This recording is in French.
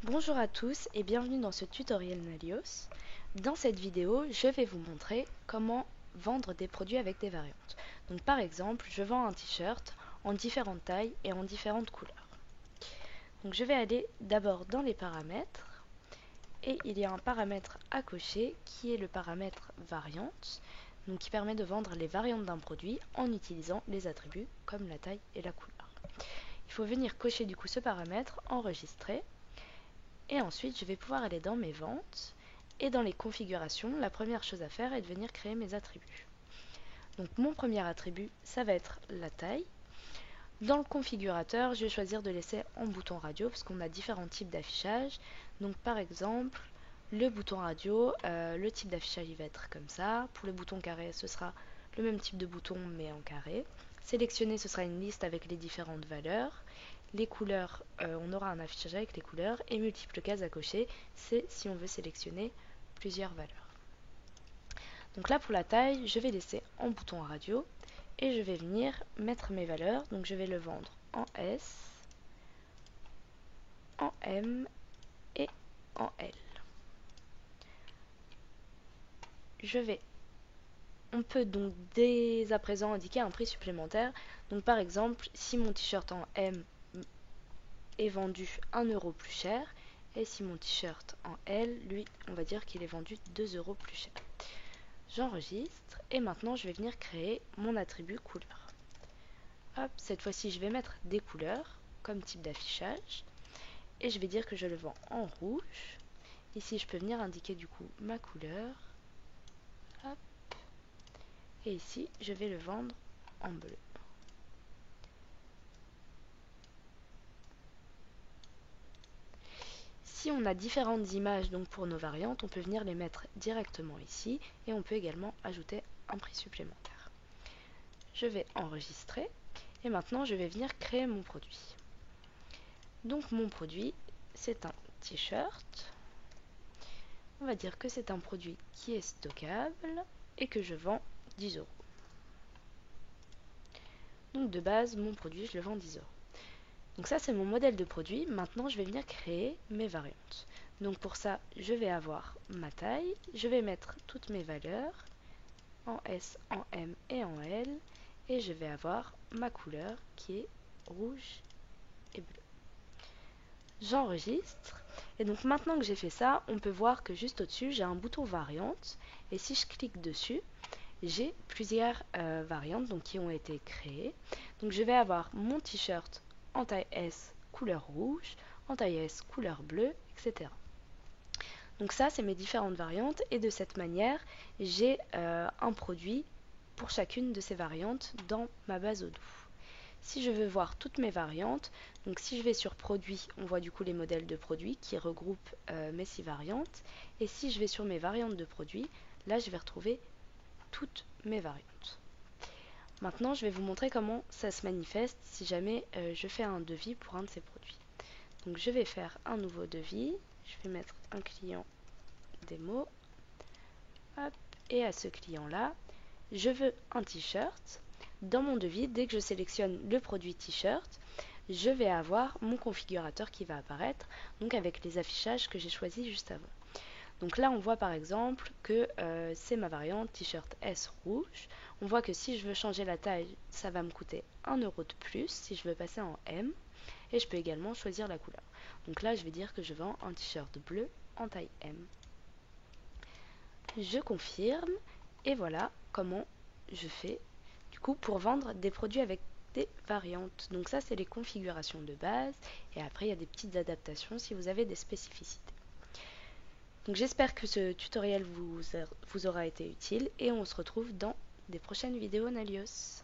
Bonjour à tous et bienvenue dans ce tutoriel Nalios. Dans cette vidéo, je vais vous montrer comment vendre des produits avec des variantes. Donc par exemple, je vends un t-shirt en différentes tailles et en différentes couleurs. Donc je vais aller d'abord dans les paramètres et il y a un paramètre à cocher qui est le paramètre variante, donc qui permet de vendre les variantes d'un produit en utilisant les attributs comme la taille et la couleur. Il faut venir cocher du coup ce paramètre, enregistrer. Et ensuite, je vais pouvoir aller dans mes ventes et dans les configurations, la première chose à faire est de venir créer mes attributs. Donc mon premier attribut, ça va être la taille. Dans le configurateur, je vais choisir de laisser en bouton radio parce qu'on a différents types d'affichage. Donc par exemple, le bouton radio, le type d'affichage il va être comme ça. Pour le bouton carré, ce sera le même type de bouton mais en carré. Sélectionner, ce sera une liste avec les différentes valeurs. Les couleurs, on aura un affichage avec les couleurs. Et multiples cases à cocher, c'est si on veut sélectionner plusieurs valeurs. Donc là pour la taille, je vais laisser en bouton radio et je vais venir mettre mes valeurs. Donc je vais le vendre en S, en M et en L. On peut donc dès à présent indiquer un prix supplémentaire. Donc par exemple, si mon t-shirt en M est vendu 1 euro plus cher, et si mon t-shirt en L, lui, on va dire qu'il est vendu 2 euros plus cher. J'enregistre et maintenant je vais venir créer mon attribut couleur. Hop, cette fois-ci je vais mettre des couleurs comme type d'affichage et je vais dire que je le vends en rouge. Ici je peux venir indiquer du coup ma couleur. Hop. Et ici je vais le vendre en bleu. Si on a différentes images donc pour nos variantes, on peut venir les mettre directement ici et on peut également ajouter un prix supplémentaire. Je vais enregistrer et maintenant je vais venir créer mon produit. Donc mon produit, c'est un t-shirt. On va dire que c'est un produit qui est stockable et que je vends 10 euros. Donc de base, mon produit, je le vends 10 euros. Donc ça, c'est mon modèle de produit. Maintenant, je vais venir créer mes variantes. Donc pour ça, je vais avoir ma taille. Je vais mettre toutes mes valeurs en S, en M et en L. Et je vais avoir ma couleur qui est rouge et bleu. J'enregistre. Et donc maintenant que j'ai fait ça, on peut voir que juste au-dessus, j'ai un bouton variante. Et si je clique dessus, j'ai plusieurs variantes donc, qui ont été créées. Donc je vais avoir mon t-shirt en taille S couleur rouge, en taille S couleur bleue, etc. Donc ça, c'est mes différentes variantes. Et de cette manière, j'ai un produit pour chacune de ces variantes dans ma base Odoo. Si je veux voir toutes mes variantes, donc si je vais sur produits, on voit du coup les modèles de produits qui regroupent mes 6 variantes. Et si je vais sur mes variantes de produits, là je vais retrouver toutes mes variantes. Maintenant, je vais vous montrer comment ça se manifeste si jamais je fais un devis pour un de ces produits. Donc je vais faire un nouveau devis, je vais mettre un client démo. Hop, et à ce client-là, je veux un t-shirt. Dans mon devis, dès que je sélectionne le produit t-shirt, je vais avoir mon configurateur qui va apparaître, donc avec les affichages que j'ai choisis juste avant. Donc là, on voit par exemple que c'est ma variante t-shirt S rouge. On voit que si je veux changer la taille, ça va me coûter 1 euro de plus si je veux passer en M. Et je peux également choisir la couleur. Donc là, je vais dire que je vends un t-shirt bleu en taille M. Je confirme et voilà comment je fais du coup pour vendre des produits avec des variantes. Donc ça, c'est les configurations de base et après, il y a des petites adaptations si vous avez des spécificités. Donc j'espère que ce tutoriel vous aura été utile et on se retrouve dans des prochaines vidéos Nalios.